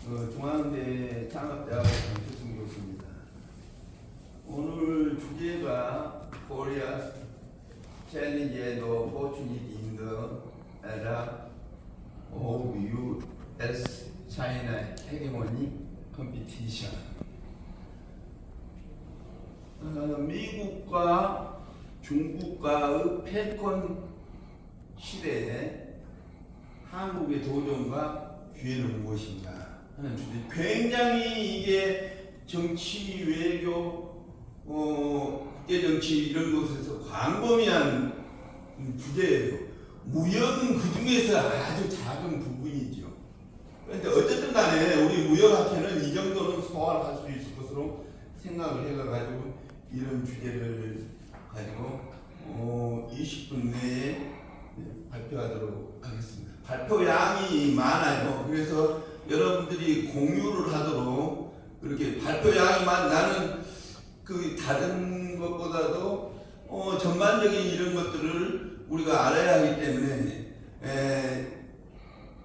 중앙대 창업대학원 정태승 교수입니다. 오늘 주제가 Korea challenge and opportunity in the era of U.S. China hegemony competition. 미국과 중국과의 패권 시대에 한국의 도전과 기회는 무엇인가 하는 주제. 굉장히 이게 정치, 외교, 국제 정치 이런 것에서 광범위한 주제예요. 무역은 그 중에서 아주 작은 부분이죠. 그런데 어쨌든 간에 우리 무역학회는 이 정도는 소화할 수 있을 것으로 생각을 해가지고 이런 주제를 가지고 20분 내에 발표하도록 하겠습니다. 발표량이 많아요. 그래서 여러분들이 공유를 하도록 그렇게 발표량이 나는 그 다른 것보다도 전반적인 이런 것들을 우리가 알아야 하기 때문에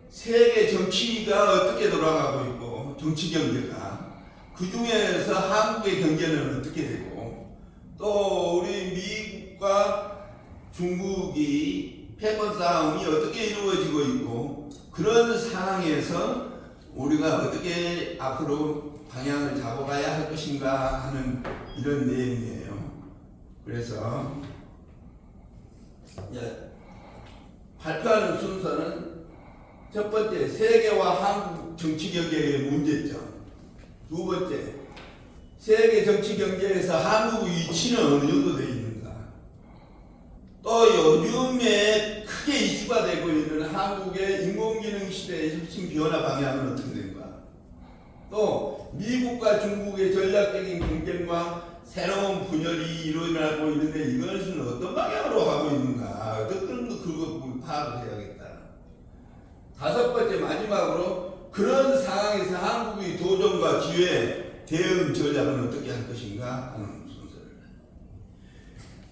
세계 정치가 어떻게 돌아가고 있고 정치 경제가 그 중에서 한국의 경제는 어떻게 되고 또 우리 미국과 중국이 패권 싸움이 어떻게 이루어지고 있고 그런 상황에서 우리가 어떻게 앞으로 방향을 잡아가야 할 것인가 하는 이런 내용이에요. 그래서 발표하는 순서는 첫 번째 세계와 한국 정치 경제의 문제점, 두 번째 세계 정치 경제에서 한국의 위치는 어느 정도 되어 있는가, 또 요즘에 크게 이슈가 되고 있는 한국의 인공지능 시대의 혁신 변화 방향은 어떻게 된가, 또 미국과 중국의 전략적인 경쟁과 새로운 분열이 일어나고 있는데 이것은 어떤 방향으로 가고 있는가, 어떤 그거 파악을 해야겠다. 다섯 번째 마지막으로 그런 상황에서 한국의 도전과 기회, 대응 전략은 어떻게 할 것인가 하는 순서를.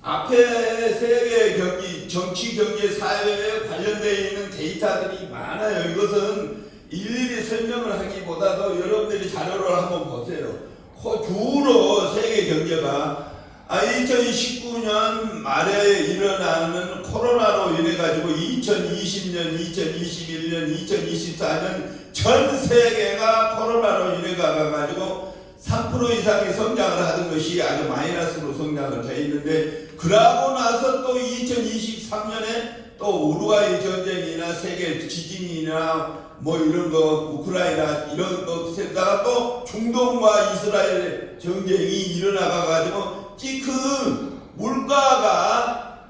앞에 세계 경기, 정치, 경제, 사회에 관련되어 있는 데이터들이 많아요. 이것은 일일이 설명을 하기보다도 여러분들이 자료를 한번 보세요. 주로 세계 경제가 2019년 말에 일어나는 코로나로 인해 가지고 2020년, 2021년, 2024년 전 세계가 코로나로 인해 가지고 3% 이상의 성장을 하던 것이 아주 마이너스로 성장을 돼 있는데, 그러고 나서 또 2023년에 또 우루과이 전쟁이나 세계 지진이나 뭐 이런 거 우크라이나 이런 것에다가 또 중동과 이스라엘 전쟁이 일어나가 가지고 그 물가가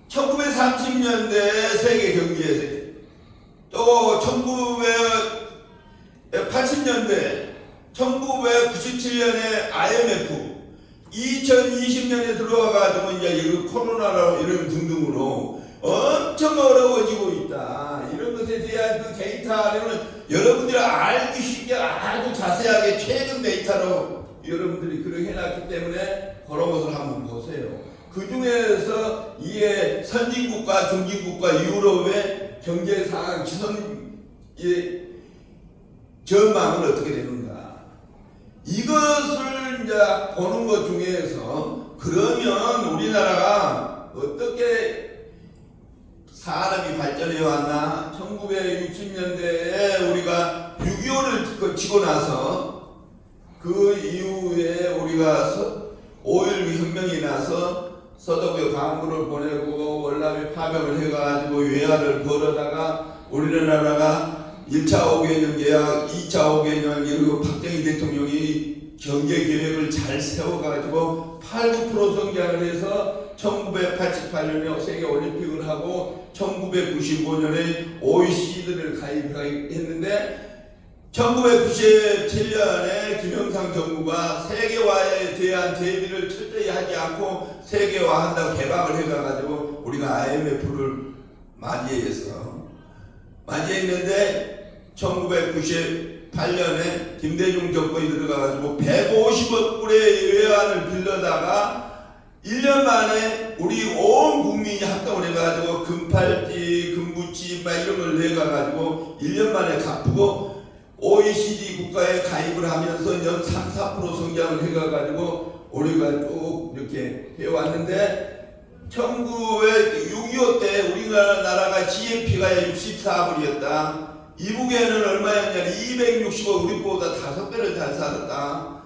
1930년대 세계 경제에서 또 1980년대 1997년에 IMF 2020년에 들어와 가지고 이제 코로나로 이런 등등으로 엄청 어려워지고 있다. 이런 것에 대한 그 데이터는 여러분들이 알기 쉽게 아주 자세하게 최근 데이터로 여러분들이 그렇게 해놨기 때문에 그런 것을 한번 보세요. 그 중에서 이게 선진국과 중진국과 유럽의 경제 상황 지선의 전망은 어떻게 되는가. 이것을 이제 보는 것 중에서 그러면 우리나라가 어떻게 사람이 발전해 왔나? 1960년대에 우리가 6.25를 거치고 나서 그 이후에 우리가 5.16 혁명이 나서 서독에 광부를 보내고 월남에 파병을 해가지고 외화를 벌어다가 우리나라가 1차 5개년 계약, 2차 5개년 이러고 박정희 대통령이 경제 계획을 잘 세워가지고 8~9% 성장을 해서 1988년에 세계 올림픽을 하고 1995년에 OECD를 가입했는데 1997년에 김영삼 정부가 세계화에 대한 대비를 철저히 하지 않고 세계화한다고 개방을 해가지고 우리가 IMF를 맞이했는데 1998년에 김대중 정권이 들어가가지고 150억 불의 외환을 빌려다가 1년 만에 우리 온 국민이 합동을 해가지고 금팔찌, 금부치 막 이런 걸 내가가지고 1년 만에 갚고 OECD 국가에 가입을 하면서 연 3, 4% 성장을 해가지고 우리가 쭉 이렇게 해왔는데 1965 때 우리나라가 GNP가 64불이었다. 이북에는 얼마였냐? 260억, 우리보다 5배를 잘 살았다.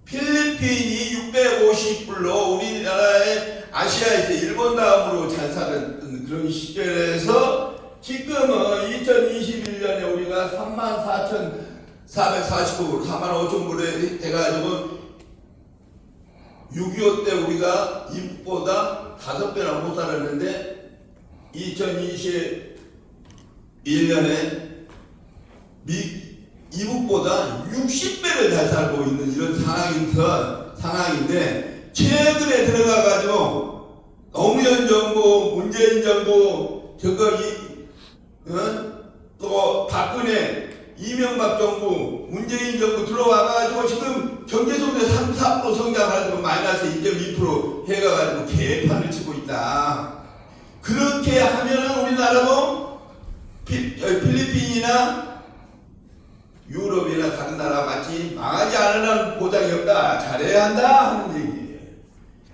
필리핀이 650불로 우리나라의 아시아에서 일본 다음으로 잘 살았던 그런 시절에서 지금은 2021년에 우리가 34,449불, 45,000불에 돼가지고 6.25 때 우리가 이북보다 5배나 못 살았는데 2021년에 이북보다 60배를 잘 살고 있는 이런 상황인데 최근에 들어가가지고 노무현 정부, 문재인 정부, 또 박근혜, 이명박 정부, 문재인 정부 들어와가지고 지금 경제성장 3, 4% 성장하고 마이너스 2.2% 해가지고 개판을 치고 있다. 그렇게 하면은 우리나라도 필리핀이나 유럽이나 다른 나라 같이 망하지 않으려는 보장이 없다. 잘해야 한다 하는 얘기예요.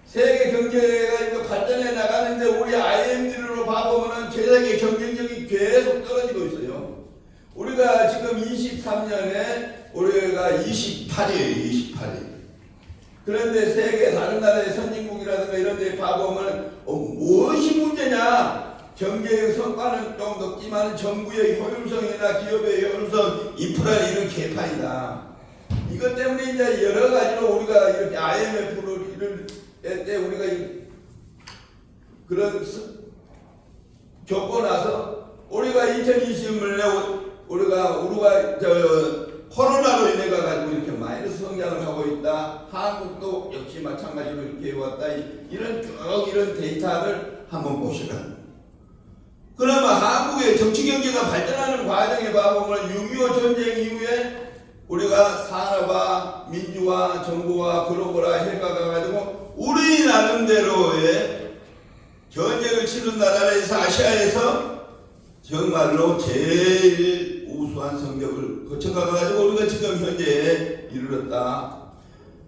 세계 경제가 이거 발전해 나가는데 우리 IMD로 봐보면은 세계 경쟁력이 계속 떨어지고 있어요. 우리가 지금 23년에 우리가 28위에요. 28위. 그런데 세계 다른 나라의 선진국이라든가 이런 데 봐보면 무엇이 문제냐? 경제의 성과는 좀 높지만 정부의 효율성이나 기업의 효율성, 인프라 이런 개판이다. 이것 때문에 이제 여러 가지로 우리가 이렇게 IMF를 이럴 때 우리가 그런 겪고 나서 우리가 2020년에 우리가 코로나로 인해 가지고 이렇게 마이너스 성장을 하고 있다. 한국도 역시 마찬가지로 이렇게 해왔다. 이런 데이터를 한번 보시라. 그러면 한국의 정치 경제가 발전하는 과정에 봐보면 6.25 전쟁 이후에 우리가 산업화, 민주화, 정부화, 글로벌화 해가가지고 우리 나름대로의 전쟁을 치른 나라에서 아시아에서 정말로 제일 우수한 성적을 거쳐가가지고 우리가 지금 현재에 이르렀다.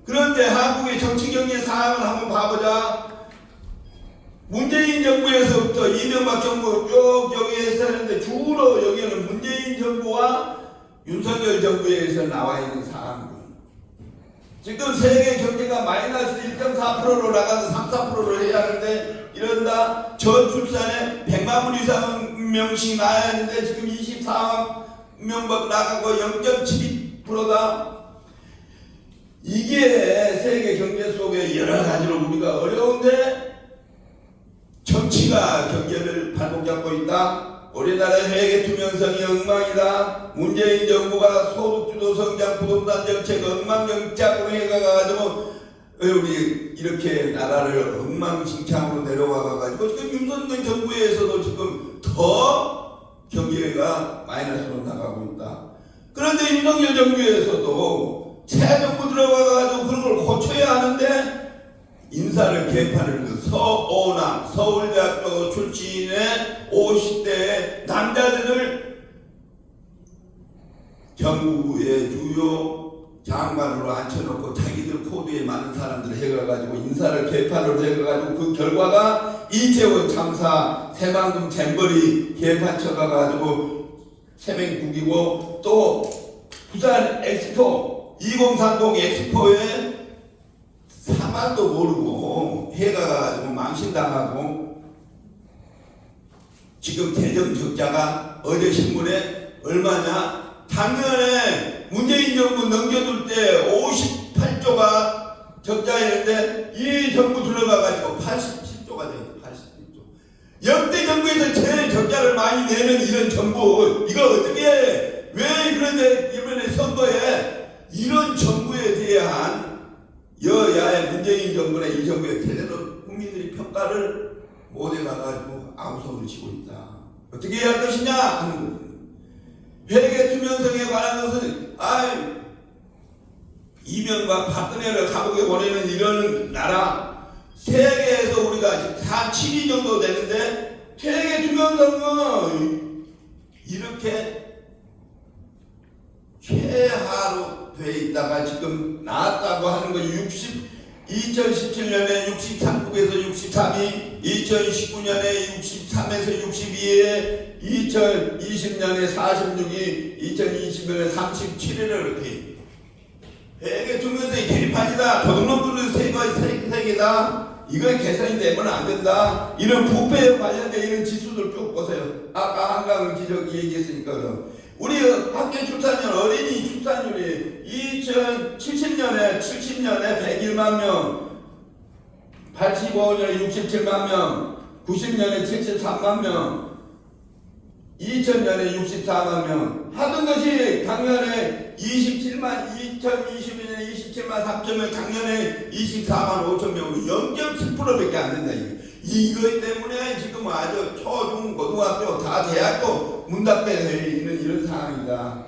그런데 한국의 정치 경제 상황을 한번 봐보자. 문재인 정부에서부터 이명박 정부 쭉 여기에서 했는데 주로 여기는 문재인 정부와 윤석열 정부에서 나와 있는 상황입니다. 지금 세계 경제가 마이너스 1.4%로 나가서 3, 4%를 해야 하는데 이런다. 저출산에 100만 분 이상 명씩 나야 하는데 지금 24만 명밖 나가고 0.72%다. 이게 세계 경제 속에 여러 가지로 우리가 어려운데 정치가 경제를 발목 잡고 있다. 우리나라의 회계 투명성이 엉망이다. 문재인 정부가 소득주도 성장 부동산 정책 엉망정착으로 해가가지고 우리 이렇게 나라를 엉망진창으로 내려와가지고 지금 윤석열 정부에서도 지금 더 경제가 마이너스로 나가고 있다. 그런데 윤석열 정부에서도 새 정부 들어가가지고 그런 걸 고쳐야 하는데 인사를 개판을 서오남 서울대학교 출신의 50대 남자들을 정부의 주요 장관으로 앉혀놓고 자기들 코드에 맞는 사람들을 해가지고 인사를 개판으로 해가지고 그 결과가 이태원 참사 새만금 잼버리 개판 쳐가가지고 새맹국이고 또 부산 엑스포 2030 엑스포에 사말도 모르고 해가가지고 망신당하고 지금 재정 적자가 어제 신문에 얼마냐? 작년에 문재인 정부 넘겨둘 때 58조가 적자였는데 이 정부 들어가가지고 87조가 되었어. 87조. 역대 정부에서 제일 적자를 많이 내는 이런 정부 이거 어떻게 해? 왜 그런데 이번에 선거에 이런 정부에 대한 여야의 문재인 정부나 이 정부에 제대로 국민들이 평가를 못해가지고 아무 소리를 치고 있다. 어떻게 해야 할 것이냐 하는 거예요. 회계 투명성에 관한 것은 이명박 박근혜를 감옥에 보내는 이런 나라 세계에서 우리가 지금 7위 정도 되는데 회계 투명성은 이렇게 폐하로 돼 있다가 지금 나왔다고 하는 거 2017년에 63국에서 63위, 2019년에 63에서 62에, 2020년에 46위, 2020년에 37위를 이렇게 회계 중요성이 개판이다. 도둑놈들은 세계다. 이건 개선이 되면 안 된다. 이런 부패에 관련된 이런 지수들 쭉 보세요. 아까 한강을 지적 얘기했으니까 우리 학교 출산율, 어린이 출산율이 2070년에 101만 명, 85년에 67만 명, 90년에 73만 명, 2000년에 64만 명 하던 것이 작년에 2020년에 27만 3천 명, 작년에 24만 5천 명, 0.7%밖에 안 된다. 이것 때문에 지금 아주 초중 고등학교 다 대학도 문 닫게 되어 있는 이런 상황이다.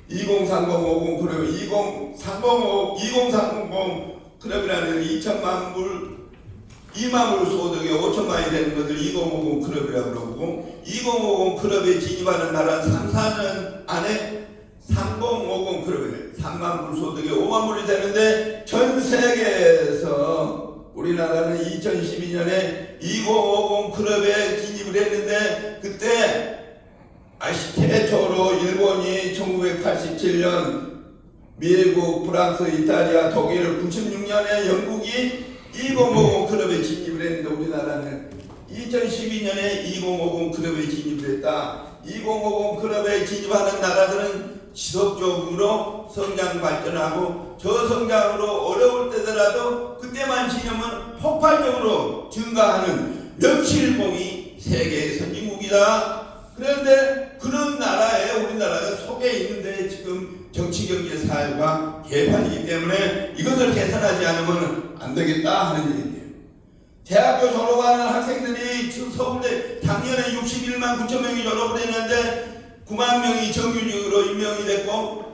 2030, 50 클럽, 2030 클럽이라는 2천만 불 2만 불 소득에 5천만이 되는 것을 2050 클럽이라고 그러고 2050 클럽에 진입하는 나라는 3, 4년 안에 3050 클럽에 3만 불 소득에 5만 불이 되는데 전 세계에서 우리나라는 2012년에 2050 클럽에 진입을 했는데 그때 최초로 일본이 1987년 미국, 프랑스, 이탈리아, 독일 96년에 영국이 2050 클럽에 진입을 했는데 우리나라는 2012년에 2050 클럽에 진입을 했다. 2050 클럽에 진입하는 나라들은 지속적으로 성장 발전하고 저성장으로 어려울 때더라도 그때만 지내면 폭발적으로 증가하는 명실공히 세계의 선진국이다. 그런데 그런 나라에 우리나라가 속해 있는데 지금 정치, 경제, 사회가 개판이기 때문에 이것을 개선하지 않으면 안 되겠다 하는 얘기예요. 대학교 졸업하는 학생들이 서울대 작년에 61만 9천 명이 졸업을 했는데 9만 명이 정규직으로 임명이 됐고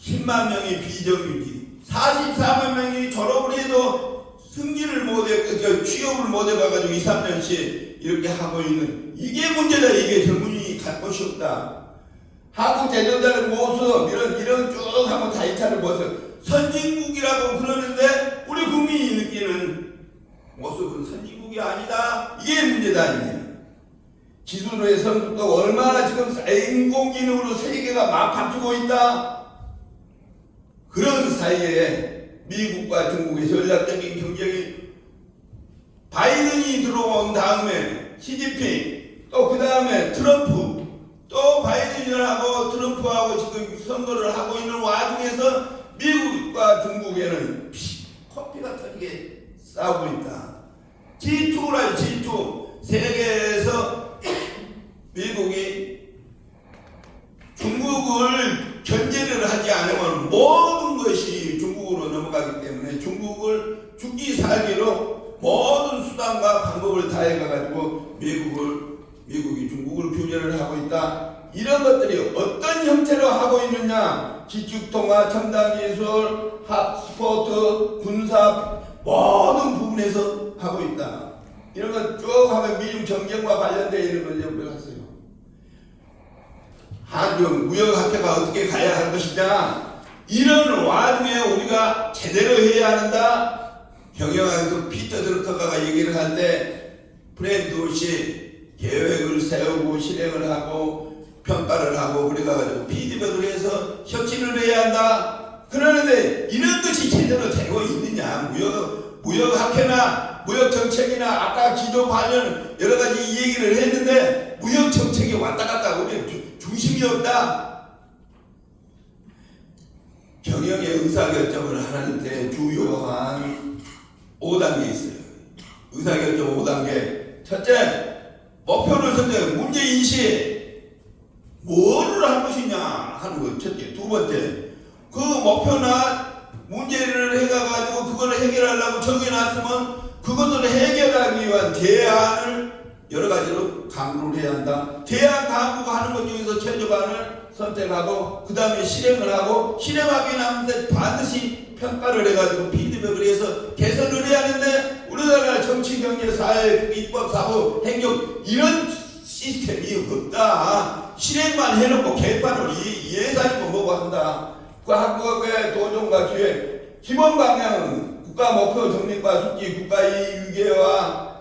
10만 명이 비정규직, 44만 명이 졸업을 해도 승진을 못해, 취업을 못해가지고 2, 3년씩 이렇게 하고 있는 이게 문제다. 이게 젊은이 갈 곳이 없다. 한국 대전자의 모습 이런 쭉 한번 다이차를 보세요. 선진국이라고 그러는데 우리 국민이 느끼는 모습은 선진국이 아니다. 이게 문제다. 이게. 기술의 선두가 얼마나 지금 인공지능으로 세계가 막 바뀌고 있다. 그런 사이에 미국과 중국의 전략적인 경쟁이 바이든이 들어온 다음에 시진핑 또 그 다음에 트럼프 또 바이든이하고 트럼프하고 지금 선거를 하고 있는 와중에서 미국과 중국에는 커피가 터지게 싸우고 있다. G2라 G2 세계에서 미국이 중국을 견제를 하지 않으면 모든 것이 중국으로 넘어가기 때문에 중국을 죽기 살기로 모든 수단과 방법을 다해가지고 미국이 중국을 규제를 하고 있다. 이런 것들이 어떤 형태로 하고 있느냐? 기축통화, 첨단기술, 핫스포트, 군사 모든 부분에서 하고 있다. 이런 것 쭉 하면 미중 정경과 관련되어 있는 걸 연구했어요. 한중 무역학회가 어떻게 가야 할 것이냐? 이런 와중에 우리가 제대로 해야 한다. 경영학에서 피터 드러커가 얘기를 할 때 프레임도시 계획을 세우고 실행을 하고 평가를 하고 그래가지고 피드백을 해서 혁신을 해야 한다. 그러는데 이런 것이 제대로 되고 있느냐? 무역학회나 무역정책이나 아까 기조 관련 여러 가지 얘기를 했는데 무역정책이 왔다 갔다 우리 중심이 없다. 경영의 의사결정을 하는데 주요한 5단계 있어요. 의사결정 5단계. 첫째, 목표를 설정해. 문제인식. 뭐를 할 것이냐 하는 거 첫째. 두 번째, 그 목표나 문제를 해가지고 그걸 해결하려고 정해놨으면 그것을 해결하기 위한 대안을 여러 가지로 강구를 해야 한다. 대안 강구가 하는 것 중에서 최저반을 선택하고 그 다음에 실행을 하고 실행하기 남는데 반드시 평가를 해가지고 피드백을 해서 개선을 해야 하는데 우리나라 정치, 경제, 사회, 입법, 사법, 행정 이런 시스템이 없다. 실행만 해놓고 개판을 예산이고 뭐고 요구한다. 국가학교의 도전과 기획, 기본 방향은 국가 목표 정립과 숙지, 국가 이익 유계와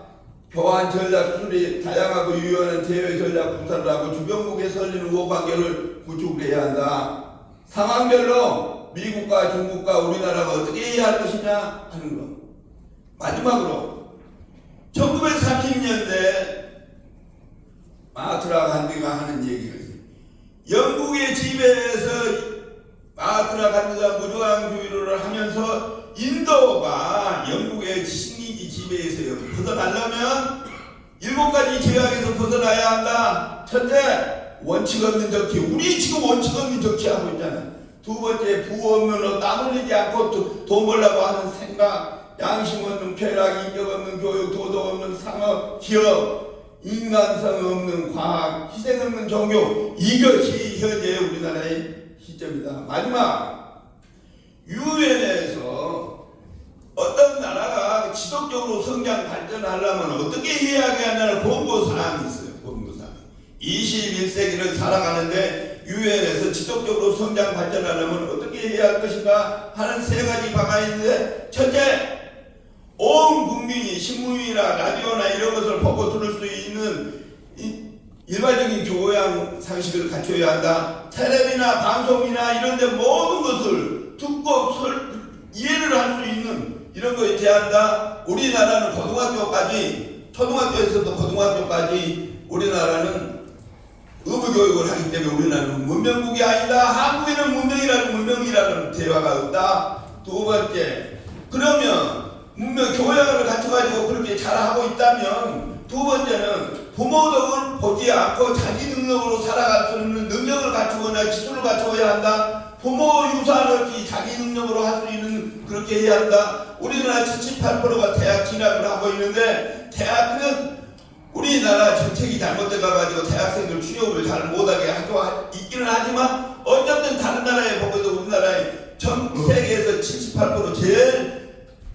교환 전략 수술이 다양하고 유연한 대외 전략 구사를 하고 주변국에 설리는 우호관계를 구축해야 한다. 상황별로 미국과 중국과 우리나라가 어떻게 해야 할 것이냐 하는 것. 마지막으로 1930년대 마하트마 간디가 하는 얘기를, 영국의 지배에서 마하트마 간디가 무조항주의를 하면서 인도가 영국의 식민지 지배에서 벗어나려면 7가지 제약에서 벗어나야 한다. 첫째, 원칙 없는 정치. 우리 지금 원칙 없는 정치 하고 있잖아요. 두 번째, 부 없는 땀 흘리지 않고 돈 벌려고 하는 생각, 양심 없는 쾌락, 인격 없는 교육, 도덕 없는 상업, 기업, 인간성 없는 과학, 희생 없는 종교. 이것이 현재 우리나라의 시점이다. 마지막, 유엔에서 어떤 나라가 지속적으로 성장 발전하려면 어떻게 해야 하냐는 권고사항이 있어요. 권고사항. 21세기를 살아가는데 유엔에서 지속적으로 성장 발전하려면 어떻게 해야 할 것인가 하는 3가지 방안이 있는데, 첫째, 온 국민이 신문이나 라디오나 이런 것을 보고 들을 수 있는 일반적인 교양 상식을 갖춰야 한다. 텔레비나 방송이나 이런 데 모든 것을 듣고 이해를 할 수 있는 이런 거에 대한다. 우리나라는 고등학교까지, 초등학교에서도 고등학교까지 우리나라는 의무교육을 하기 때문에 우리나라는 문명국이 아니다. 한국에는 문명이라는 대화가 없다. 두 번째, 그러면 문명 교양을 갖춰가지고 그렇게 잘하고 있다면, 두 번째는 부모덕을 보지 않고 자기 능력으로 살아갈 수 있는 능력을 갖추거나 기술을 갖춰야 한다. 부모 유산 없이 자기 능력으로 할 수 있는 그렇게 해야 한다. 우리나라 78%가 대학 진학을 하고 있는데, 대학은 우리나라 정책이 잘못돼가지고 대학생들 취업을 잘 못하게 하고 있기는 하지만, 어쨌든 다른 나라에 보고도 우리나라의 전 세계에서 78% 제일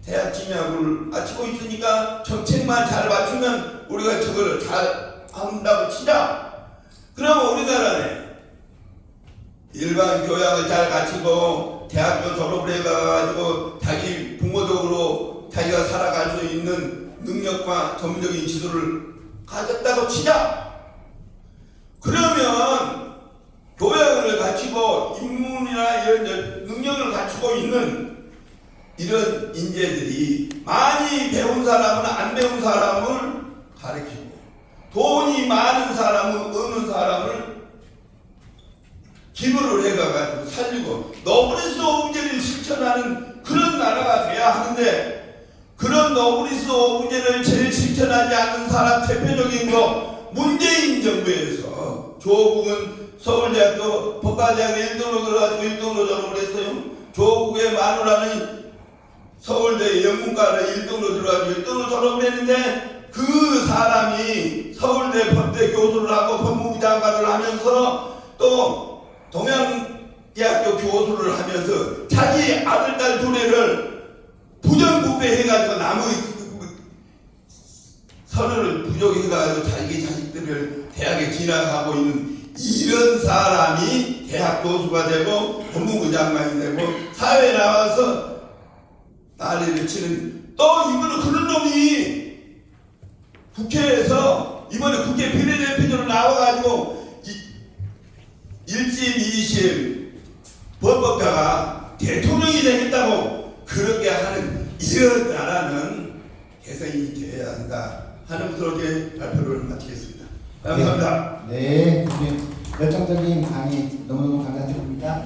대학 진학을 마치고 있으니까 정책만 잘 맞추면 우리가 저거를 잘 한다고 치자. 그러면 우리나라는 일반 교양을 잘 갖추고 대학교 졸업을 해가지고 자기 부모적으로 자기가 살아갈 수 있는 능력과 전문적인 지도를 가졌다고 치자. 그러면 교양을 갖추고 인문이나 이런 능력을 갖추고 있는 이런 인재들이 많이 배운 사람은 안 배운 사람을 가르치고, 돈이 많은 사람은 없는 사람을 기부를 해가지고 살리고, 노블리스 오브제를 실천하는 그런 나라가 돼야 하는데, 그런 노블리스 오브제를 제일 실천하지 않는 사람 대표적인 거, 문재인 정부에서 조국은 서울대학교 법과대학에 1등으로 들어가지고 1등으로 졸업을 했어요. 조국의 마누라는 서울대 영문과를 1등으로 들어가지고 1등으로 졸업을 했는데, 그 사람이 서울대 법대 교수를 하고 법무부 장관을 하면서 또 동양대학교 교수를 하면서 자기 아들, 딸 둘애를 부정부패해가지고 남의 서류를 부족해가지고 자기 자식들을 대학에 진학하고 있는 이런 사람이 대학 교수가 되고 법무부 장관이 되고 사회에 나와서 난리를 치는, 또 이번에 그런 놈이 국회에서 이번에 국회 비례대표로 나와가지고 1심, 2심 헌법가가 대통령이 되겠다고 그렇게 하는 이런 나라는 개선이 되어야 한다 하는 그렇게 발표를 마치겠습니다. 감사합니다. 네, 열정적인 강의 너무너무 감사드립니다.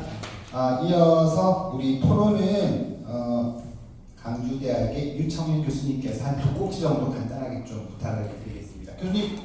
이어서 우리 토론은 강주대학의 유창민 교수님께서 한 2꼭지 정도 간단하게 좀 부탁을 드리겠습니다. 교수님,